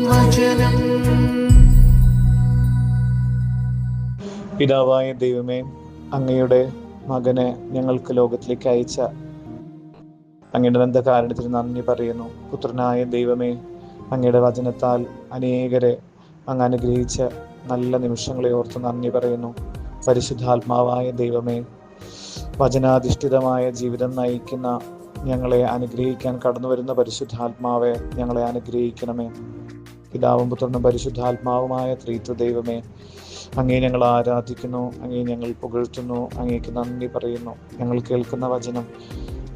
വചനം. പിതാവായ ദൈവമേ, അങ്ങയുടെ മകനെ ഞങ്ങൾക്ക് ലോകത്തിലേക്ക് അയച്ച അങ്ങയുടെ ബന്ധകാരണത്തിന് നന്ദി പറയുന്നു. പുത്രനായ ദൈവമേ, അങ്ങയുടെ വചനത്താൽ അനേകരെ അങ്ങ് അനുഗ്രഹിച്ച നല്ല നിമിഷങ്ങളെ ഓർത്ത് നന്ദി പറയുന്നു. പരിശുദ്ധാത്മാവായ ദൈവമേ, വചനാധിഷ്ഠിതമായ ജീവിതം നയിക്കുന്ന ഞങ്ങളെ അനുഗ്രഹിക്കാൻ കടന്നു വരുന്ന പരിശുദ്ധാത്മാവെ, ഞങ്ങളെ അനുഗ്രഹിക്കണമേ. പിതാവും പുത്രനും പരിശുദ്ധാത്മാവുമായ ത്രിത്വ ദൈവമേ, അങ്ങേ ഞങ്ങൾ ആരാധിക്കുന്നു, അങ്ങേ ഞങ്ങൾ പുകഴ്ത്തുന്നു, അങ്ങേക്ക് നന്ദി പറയുന്നു. ഞങ്ങൾ കേൾക്കുന്ന വചനം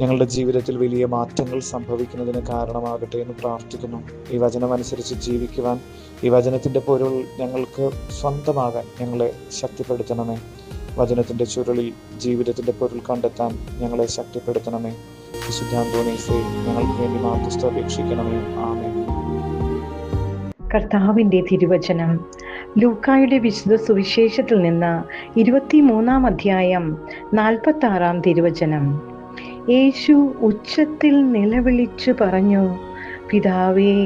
ഞങ്ങളുടെ ജീവിതത്തിൽ വലിയ മാറ്റങ്ങൾ സംഭവിക്കുന്നതിന് കാരണമാകട്ടെ എന്ന് പ്രാർത്ഥിക്കുന്നു. ഈ വചനം അനുസരിച്ച് ജീവിക്കുവാൻ, ഈ വചനത്തിൻ്റെ പൊരുൾ ഞങ്ങൾക്ക് സ്വന്തമാകാൻ ഞങ്ങളെ ശക്തിപ്പെടുത്തണമേ. വചനത്തിൻ്റെ ചുരുളിൽ ജീവിതത്തിൻ്റെ പൊരുൾ കണ്ടെത്താൻ ഞങ്ങളെ ശക്തിപ്പെടുത്തണമേ. വിശുദ്ധ അന്തോണീസേ, ഞങ്ങൾക്ക് വേണ്ടി മാധ്യസ്ഥ അപേക്ഷിക്കണമേ. ആമേൻ. കർത്താവിൻ്റെ തിരുവചനം ലൂക്കായുടെ വിശുദ്ധ സുവിശേഷത്തിൽ നിന്ന് 23-ാം അധ്യായം 46-ാം തിരുവചനം. യേശു ഉച്ചത്തിൽ നിലവിളിച്ചു പറഞ്ഞു, പിതാവേ,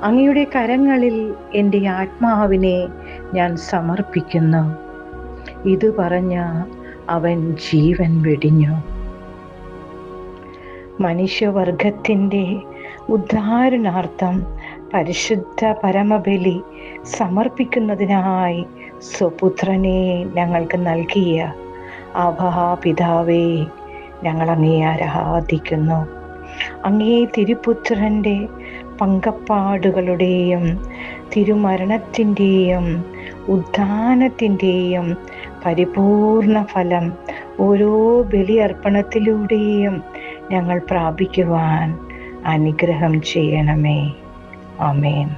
അങ്ങയുടെ കരങ്ങളിൽ എൻ്റെ ആത്മാവിനെ ഞാൻ സമർപ്പിക്കുന്നു. ഇത് പറഞ്ഞ അവൻ ജീവൻ വെടിഞ്ഞു. മനുഷ്യവർഗത്തിൻ്റെ ഉദ്ധാരണാർത്ഥം പരിശുദ്ധ പരമബലി സമർപ്പിക്കുന്നതിനായി സ്വപുത്രനെ ഞങ്ങൾക്ക് നൽകിയ പിതാവേ, ഞങ്ങൾ അങ്ങേ ആരാധിക്കുന്നു. അങ്ങേ തിരുപുത്രൻ്റെ പങ്കപ്പാടുകളുടെയും തിരുമരണത്തിൻ്റെയും ഉദ്ധാനത്തിൻ്റെയും പരിപൂർണ ഫലം ഓരോ ബലിയർപ്പണത്തിലൂടെയും ഞങ്ങൾ പ്രാപിക്കുവാൻ അനുഗ്രഹം ചെയ്യണമേ. ആമേൻ.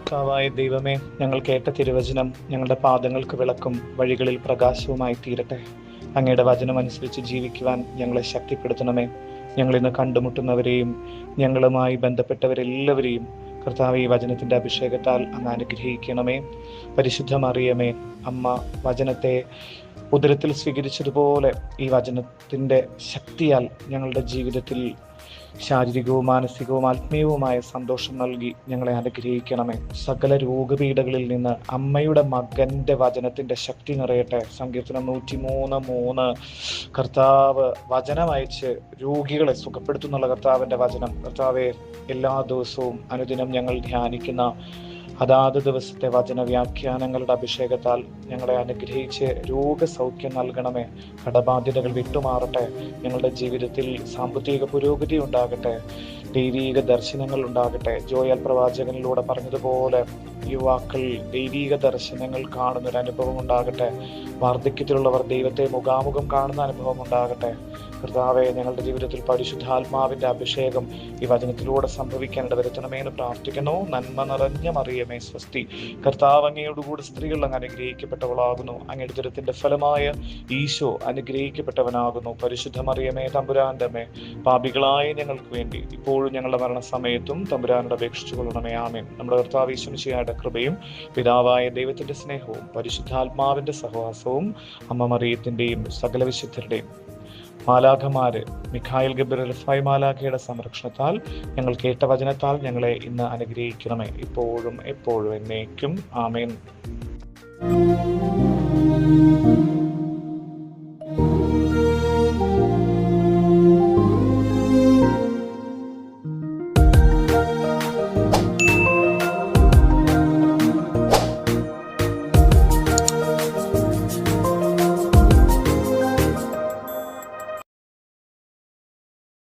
കർത്താവായ ദൈവമേ, ഞങ്ങൾ കേട്ട തിരുവചനം ഞങ്ങളുടെ പാദങ്ങൾക്ക് വിളക്കും വഴികളിൽ പ്രകാശവുമായി തീരട്ടെ. അങ്ങയുടെ വചനം അനുസരിച്ച് ജീവിക്കുവാൻ ഞങ്ങളെ ശക്തിപ്പെടുത്തണമേ. ഞങ്ങളിന്ന് കണ്ടുമുട്ടുന്നവരെയും ഞങ്ങളുമായി ബന്ധപ്പെട്ടവരെല്ലാവരെയും കർത്താവ് ഈ വചനത്തിൻ്റെ അഭിഷേകത്താൽ അങ്ങ് അനുഗ്രഹിക്കണമേ. പരിശുദ്ധ മറിയമേ, അമ്മ വചനത്തെ ഉദരത്തിൽ സ്വീകരിച്ചതുപോലെ ഈ വചനത്തിൻ്റെ ശക്തിയാൽ ഞങ്ങളുടെ ജീവിതത്തിൽ ശാരീരികവും മാനസികവും ആത്മീയവുമായ സന്തോഷം നൽകി ഞങ്ങളെ അനുഗ്രഹിക്കണമേ. സകല രോഗപീഠകളിൽ നിന്ന് അമ്മയുടെ മകൻ്റെ വചനത്തിൻ്റെ ശക്തി നിറയട്ടെ. സങ്കീർത്തനം 103:3 കർത്താവ് വചനം അയച്ച് രോഗികളെ സുഖപ്പെടുത്തുന്നുള്ള കർത്താവിൻ്റെ വചനം കർത്താവെ എല്ലാ ദിവസവും അനുദിനം ഞങ്ങൾ ധ്യാനിക്കുന്ന അതാത് ദിവസത്തെ വചന വ്യാഖ്യാനങ്ങളുടെ അഭിഷേകത്താൽ ഞങ്ങളെ അനുഗ്രഹിച്ച് രോഗസൗഖ്യം നൽകണമേ. കടബാധ്യതകൾ വിട്ടുമാറട്ടെ. ഞങ്ങളുടെ ജീവിതത്തിൽ സാമ്പത്തിക പുരോഗതി ഉണ്ടാകട്ടെ. ദൈവീക ദർശനങ്ങൾ ഉണ്ടാകട്ടെ. ജോയൽ പ്രവാചകനിലൂടെ പറഞ്ഞതുപോലെ യുവാക്കൾ ദൈവീക ദർശനങ്ങൾ കാണുന്നൊരു അനുഭവം ഉണ്ടാകട്ടെ. വാർദ്ധക്യത്തിലുള്ളവർ ദൈവത്തെ മുഖാമുഖം കാണുന്ന അനുഭവം ഉണ്ടാകട്ടെ. കർത്താവെ, ഞങ്ങളുടെ ജീവിതത്തിൽ പരിശുദ്ധാത്മാവിൻ്റെ അഭിഷേകം ഈ വചനത്തിലൂടെ സംഭവിക്കാൻ ഇടവരുത്തണമേ എന്ന് പ്രാർത്ഥിക്കുന്നു. നന്മ നിറഞ്ഞ മറിയമേ സ്വസ്തി, കർത്താവ് അങ്ങയോടുകൂടി സ്ത്രീകൾ അങ്ങ് അനുഗ്രഹിക്കപ്പെട്ടവളാകുന്നു. അങ്ങയുടെ ദുരിതത്തിന്റെ ഫലമായ ഈശോ അനുഗ്രഹിക്കപ്പെട്ടവനാകുന്നു. പരിശുദ്ധ മറിയമേ, തമ്പുരാന്റെ അമ്മേ, പാപികളായ ഞങ്ങൾക്ക് വേണ്ടി ഇപ്പോഴും ഞങ്ങളുടെ മരണസമയത്തും തമ്പുരാനോട് അപേക്ഷിച്ചു കൊള്ളണമേ. ആമേൻ. നമ്മുടെ കർത്താവ് യേശു മിശിഹായുടെ കൃപയും പിതാവായ ദൈവത്തിന്റെ സ്നേഹവും പരിശുദ്ധാത്മാവിന്റെ സഹവാസവും അമ്മ മറിയത്തിന്റെയും സകല വിശുദ്ധരുടെയും മാലാഖമാര് മിഖായിൽ ഗബ്രിയേൽ റഫായി മാലാഖയുടെ സംരക്ഷണത്താൽ ഞങ്ങൾ കേട്ട വചനത്താൽ ഞങ്ങളെ ഇന്ന് അനുഗ്രഹിക്കണമേ, ഇപ്പോഴും എപ്പോഴും എന്നേക്കും. ആമേൻ.